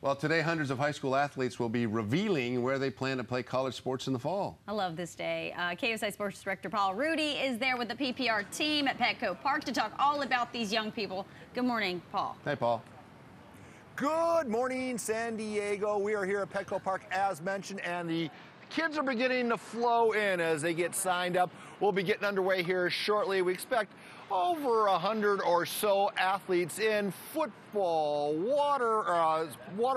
Well, today hundreds of high school athletes will be revealing where they plan to play college sports in the fall. I love this day. KUSI Sports Director Paul Rudy is there with the PPR team at Petco Park to talk all about these young people. Good morning, Paul. Hey, Paul. Good morning, San Diego. We are here at Petco Park, as mentioned, and the kids are beginning to flow in as they get signed up. We'll be getting underway here shortly. We expect over 100 or so athletes in football, water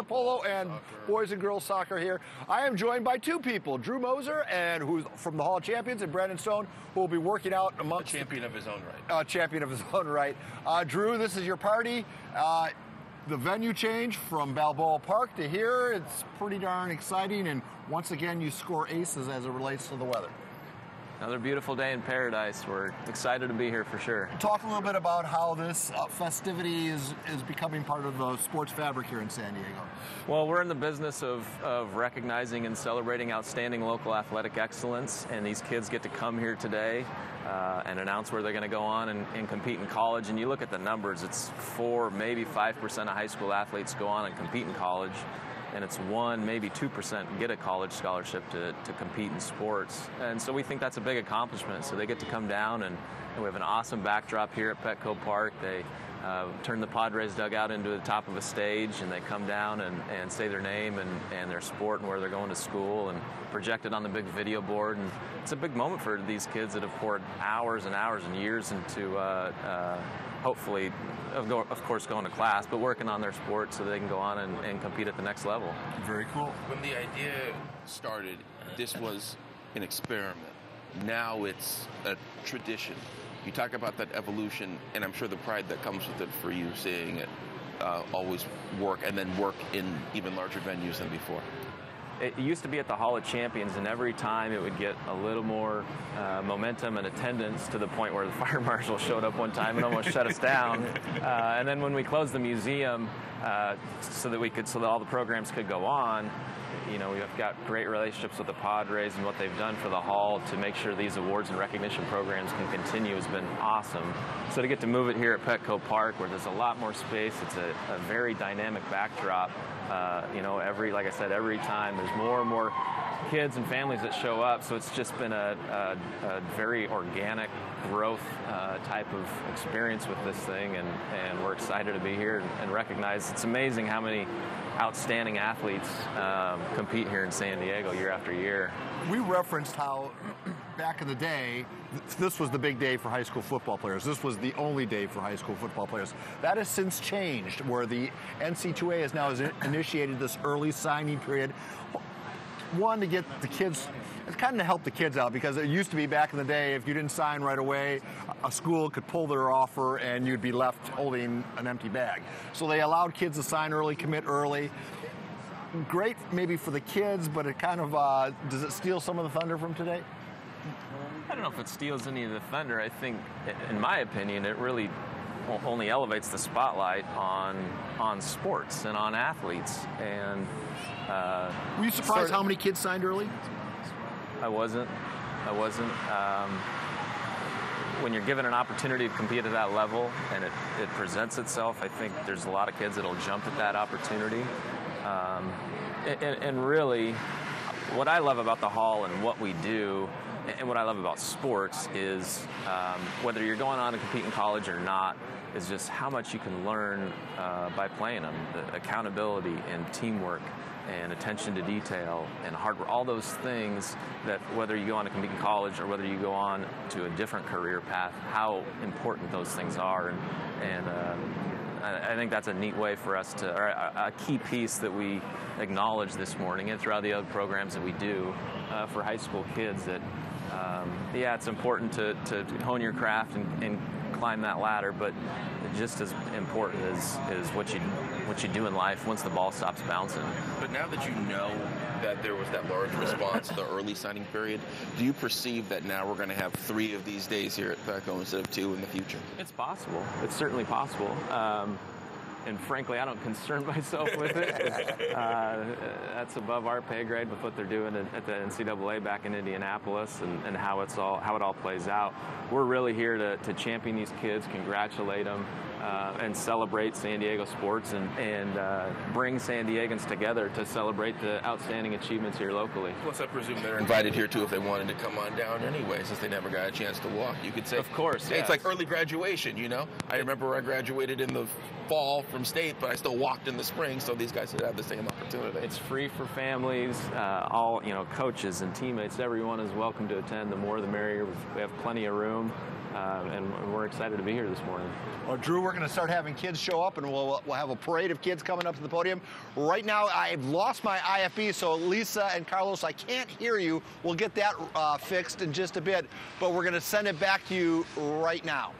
polo, and boys and girls soccer here. I am joined by two people, Drew Moser, and who's from the Hall of Champions, and Brandon Stone, who will be working out amongst a champion of his own right. Champion of his own right. Drew, this is your party. The venue change from Balboa Park to here, it's pretty darn exciting, and once again you score aces as it relates to the weather. Another beautiful day in paradise. We're excited to be here for sure. Talk a little bit about how this festivity is becoming part of the sports fabric here in San Diego. Well, we're in the business of recognizing and celebrating outstanding local athletic excellence, and these kids get to come here today and announce where they're going to go on and compete in college. And you look at the numbers, it's 4, maybe 5% of high school athletes go on and compete in college. And it's 1, maybe 2% get a college scholarship to compete in sports. And so we think that's a big accomplishment. So they get to come down, and we have an awesome backdrop here at Petco Park. They turn the Padres dugout into the top of a stage, and they come down and say their name and their sport and where they're going to school, and project it on the big video board. And it's a big moment for these kids that have poured hours and hours and years into hopefully, of course, going to class, but working on their sport so they can go on and compete at the next level. Very cool. When the idea started, this was an experiment. Now it's a tradition. You talk about that evolution, and I'm sure the pride that comes with it for you, seeing it always work and then work in even larger venues than before. It used to be at the Hall of Champions, and every time it would get a little more momentum and attendance, to the point where the fire marshal showed up one time and almost shut us down. And then when we closed the museum, so that all the programs could go on, you know, we've got great relationships with the Padres, and what they've done for the Hall to make sure these awards and recognition programs can continue has been awesome. So to get to move it here at Petco Park, where there's a lot more space, it's a very dynamic backdrop. You know, like I said, every time there's more and more kids and families that show up, so it's just been a very organic growth type of experience with this thing, and we're excited to be here and recognize it's amazing how many outstanding athletes compete here in San Diego year after year. We referenced how back in the day, this was the big day for high school football players. This was the only day for high school football players. That has since changed, where the NC2A has now initiated this early signing period. One, to get the kids, it's kind of to help the kids out, because it used to be back in the day, if you didn't sign right away, a school could pull their offer and you'd be left holding an empty bag. So they allowed kids to sign early, commit early. Great maybe for the kids, but it kind of, does it steal some of the thunder from today? I don't know if it steals any of the thunder. I think, in my opinion, it really only elevates the spotlight on sports and on athletes. And were you surprised how many kids signed early? I wasn't. When you're given an opportunity to compete at that level and it presents itself, I think there's a lot of kids that'll jump at that opportunity. And really, what I love about the Hall and what we do, and what I love about sports, is whether you're going on to compete in college or not, is just how much you can learn by playing them. The accountability and teamwork and attention to detail and hard work, all those things that, whether you go on to compete in college or whether you go on to a different career path, how important those things are. And I think that's a neat way for us to, or a key piece that we acknowledge this morning and throughout the other programs that we do for high school kids, that yeah, it's important to hone your craft and climb that ladder, but just as important is what you do in life once the ball stops bouncing. But now that you know that there was that large response to the early signing period, do you perceive that now we're going to have 3 of these days here at Petco instead of 2 in the future? It's possible. It's certainly possible. and frankly, I don't concern myself with it. That's above our pay grade with what they're doing at the NCAA back in Indianapolis and how it all plays out. We're really here to champion these kids, congratulate them, and celebrate San Diego sports and bring San Diegans together to celebrate the outstanding achievements here locally. Plus, I presume they're invited here too if they wanted to come on down anyway, since they never got a chance to walk. You could say, of course, hey, it's like early graduation, you know? I remember I graduated in the fall from state, but I still walked in the spring, so these guys should have the same opportunity. It's free for families, all, coaches and teammates, everyone is welcome to attend. The more the merrier. We have plenty of room. And we're excited to be here this morning. Well, Drew, we're going to start having kids show up, and we'll have a parade of kids coming up to the podium. Right now, I've lost my IFB, so Lisa and Carlos, I can't hear you. We'll get that fixed in just a bit, but we're going to send it back to you right now.